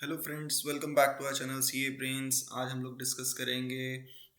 Hello friends, welcome back to our channel CA brains. आज हम लोग डिस्कस करेंगे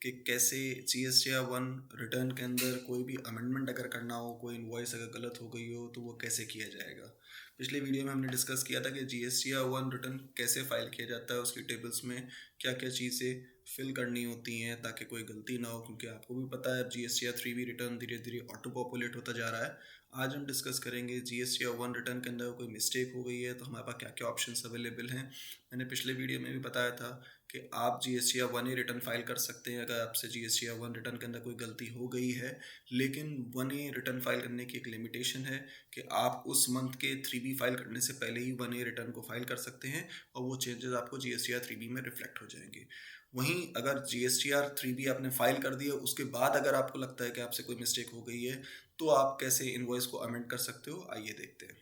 कि कैसे जीएसटीआर 1 रिटर्न के अंदर कोई भी अमेंडमेंट अगर करना हो, कोई इनवॉइस अगर गलत हो गई हो तो वो कैसे किया जाएगा। पिछले वीडियो में हमने डिस्कस किया था कि जीएसटीआर 1 रिटर्न कैसे फाइल किया जाता है, उसकी टेबल्स में क्या क्या चीज़ें फिल करनी होती हैं ताकि कोई गलती ना हो, क्योंकि आपको भी पता है जीएसटीआर 3 भी रिटर्न धीरे धीरे ऑटो पॉपुलेट होता जा रहा है। आज हम डिस्कस करेंगे जीएसटीआर 1 रिटर्न के अंदर कोई मिस्टेक हो गई है तो हमारे पास क्या क्या ऑप्शंस अवेलेबल हैं। मैंने पिछले वीडियो में भी बताया था कि आप जीएसटीआर 1 ए रिटर्न फाइल कर सकते हैं अगर आपसे जीएसटीआर 1 रिटर्न के अंदर कोई गलती हो गई है, लेकिन 1 ए रिटर्न फाइल करने की एक लिमिटेशन है कि आप उस मंथ के 3 बी फाइल करने से पहले ही 1 ए रिटर्न को फाइल कर सकते हैं और वो चेंजेस आपको जीएसटीआर 3 बी में रिफ्लेक्ट हो जाएंगे। वहीं अगर जीएसटीआर 3 बी आपने फाइल कर दिया, उसके बाद अगर आपको लगता है कि आपसे कोई मिस्टेक हो गई है तो आप कैसे इनवॉइस को अमेंड कर सकते हो, आइए देखते हैं।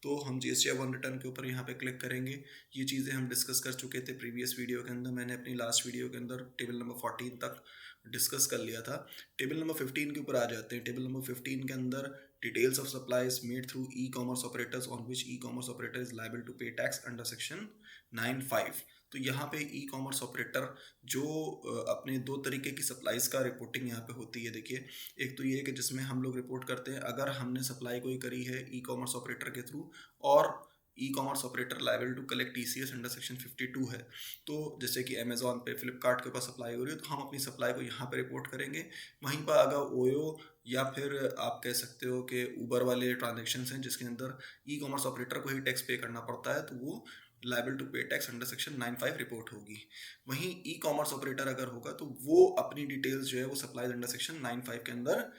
तो हम जीएसटीआर 1 रिटर्न के ऊपर यहाँ पे क्लिक करेंगे। ये चीज़ें हम डिस्कस कर चुके थे प्रीवियस वीडियो के अंदर। मैंने अपनी लास्ट वीडियो के अंदर टेबल नंबर 14 तक डिस्कस कर लिया था। टेबल नंबर 15 के ऊपर आ जाते हैं। टेबल नंबर 15 के अंदर details of supplies made through e commerce operators on which e commerce operator is liable to pay tax under section 9(5). तो यहाँ पे ई कॉमर्स ऑपरेटर जो अपने दो तरीके की सप्लाईज का रिपोर्टिंग यहाँ पे होती है। देखिए, एक तो ये है कि जिसमें हम लोग रिपोर्ट करते हैं अगर हमने सप्लाई कोई करी है ई कॉमर्स ऑपरेटर के थ्रू और e commerce operator liable to collect TCS under section 52 है। तो जैसे कि अमेजोन पे, फ्लिपकार्ट के ऊपर सप्लाई हो रही है तो हम अपनी सप्लाई को यहाँ पे रिपोर्ट करेंगे। वहीं पर अगर ओयो या फिर आप कह सकते हो कि ऊबर वाले ट्रांजेक्शन्स हैं जिसके अंदर ई कॉमर्स ऑपरेटर को ही टैक्स पे करना पड़ता है, तो वो liable to pay tax under section 9(5) report होगी। वहीं ई कॉमर्स ऑपरेटर अगर होगा तो वो अपनी डिटेल्स जो है वो सप्लाईज अंडर सेक्शन 9(5) के अंदर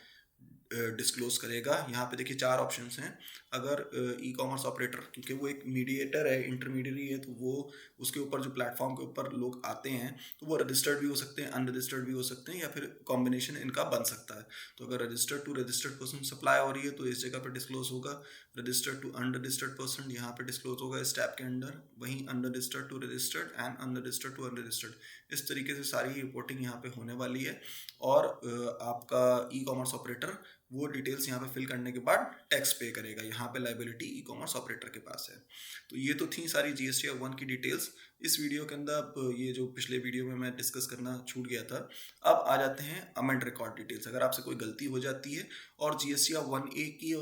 डिस्क्लोज करेगा। यहाँ पे देखिए 4 ऑप्शंस हैं। अगर ई कॉमर्स ऑपरेटर, क्योंकि वो एक मीडिएटर है, इंटरमीडियरी है, तो वो उसके ऊपर जो प्लेटफॉर्म के ऊपर लोग आते हैं तो वो रजिस्टर्ड भी हो सकते हैं, अनरजिस्टर्ड भी हो सकते हैं, या फिर कॉम्बिनेशन इनका बन सकता है। तो अगर registered to registered person supply हो रही है तो इस जगह पर डिस्क्लोज होगा। रजिस्टर्ड टू अनरजिस्टर्ड पर्सन यहाँ पे डिस्क्लोज होगा इस टैब के अंदर। वहीं unregistered to registered and unregistered to unregistered, इस तरीके से सारी रिपोर्टिंग यहाँ पे होने वाली है। और आपका ई कॉमर्स ऑपरेटर वो डिटेल्स यहाँ पे फिल करने के बाद टैक्स पे करेगा। यहाँ पे लाइबिलिटी ई कॉमर्स ऑपरेटर के पास है। तो ये तो थी सारी जीएसटीआर 1 की डिटेल्स। इस वीडियो के अंदर अब ये जो पिछले वीडियो में मैं डिस्कस करना छूट गया था, अब आ जाते हैं अमेंड रिकॉर्ड डिटेल्स। अगर आपसे कोई गलती हो जाती है और जीएसटीआर 1 ए की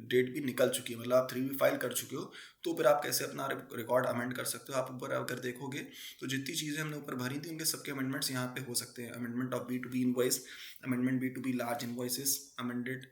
डेट भी निकल चुकी है, मतलब आप 3 बी फाइल कर चुके हो, तो फिर आप कैसे अपना रिकॉर्ड अमेंड कर सकते हो। आप ऊपर अगर देखोगे तो जितनी चीज़ें हमने ऊपर भरी थी उनके सबके अमेंडमेंट्स यहाँ पे हो सकते हैं। Amendment of B2B invoice, amendment B2B large invoices, amended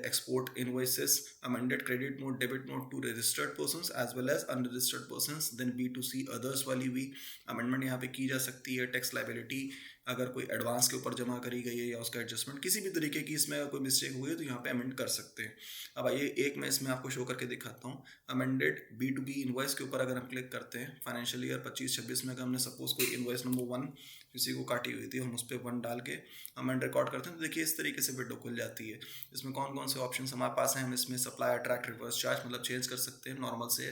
export invoices, amended credit note debit note to registered persons as well as unregistered persons, then B2C others वाली भी amendment यहाँ पे की जा सकती है। टैक्स लाइबिलिटी अगर कोई एडवांस के ऊपर जमा करी गई है या उसका एडजस्टमेंट किसी भी तरीके की इसमें कोई मिस्टेक हुई है तो यहाँ पे अमेंड कर सकते हैं। अब आइए एक मैं इसमें आपको शो करके दिखाता हूँ। अमेंडेड B2B इनवॉइस के ऊपर अगर हम क्लिक करते हैं, फाइनेंशियल ईयर 25-26 में अगर हमने सपोज कोई इनवॉइस नंबर 1 किसी को काटी हुई थी, हम उस पर 1 डाल के अमेंड रिकॉर्ड करते हैं तो देखिए इस तरीके से विंडो खुल जाती है। इसमें कौन कौन से ऑप्शन हमारे पास हैं। हम इसमें सप्लाई अट्रैक्ट रिवर्स चार्ज मतलब चेंज कर सकते हैं नॉर्मल से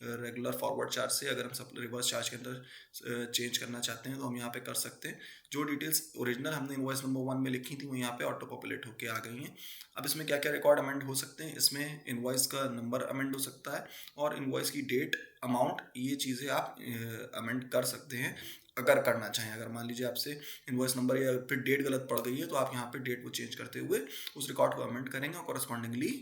रेगुलर फॉरवर्ड चार्ज से। अगर हम रिवर्स चार्ज के अंदर चेंज करना चाहते हैं तो हम यहाँ पे कर सकते हैं। जो डिटेल्स ओरिजिनल हमने इनवॉइस नंबर 1 में लिखी थी वो यहाँ पे ऑटो पॉपुलेट होके आ गई हैं। अब इसमें क्या क्या रिकॉर्ड अमेंड हो सकते हैं, इसमें इनवॉइस का नंबर अमेंड हो सकता है और इनवॉइस की डेट, अमाउंट, ये चीज़ें आप अमेंड कर सकते हैं अगर करना चाहें। अगर मान लीजिए आपसे इनवॉइस नंबर या फिर डेट गलत पड़ गई है तो आप यहाँ पे डेट को चेंज करते हुए उस रिकॉर्ड को अमेंड करेंगे और कॉरस्पॉन्डिंगली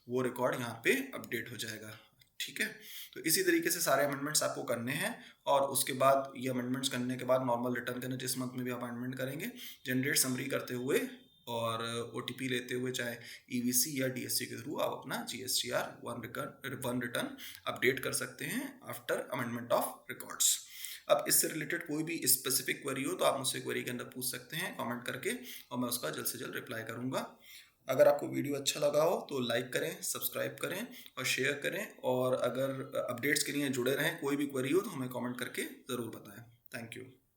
वो रिकॉर्ड यहाँ पे अपडेट हो जाएगा। ठीक है, तो इसी तरीके से सारे अमेंडमेंट्स आपको करने हैं और उसके बाद ये अमेंडमेंट्स करने के बाद नॉर्मल रिटर्न करना, जिस मंथ में भी आप अमेंडमेंट करेंगे, जनरेट समरी करते हुए और OTP लेते हुए चाहे EVC या DSC के थ्रू आप अपना GSTR 1 रिटर्न अपडेट कर सकते हैं आफ्टर अमेंडमेंट ऑफ रिकॉर्ड्स। अब इससे रिलेटेड कोई भी स्पेसिफिक क्वेरी हो तो आप मुझसे क्वेरी के अंदर पूछ सकते हैं कमेंट करके और मैं उसका जल्द से जल्द रिप्लाई करूंगा। अगर आपको वीडियो अच्छा लगा हो तो लाइक करें, सब्सक्राइब करें और शेयर करें, और अगर अपडेट्स के लिए जुड़े रहें, कोई भी क्वेरी हो तो हमें कमेंट करके ज़रूर बताएं। Thank you.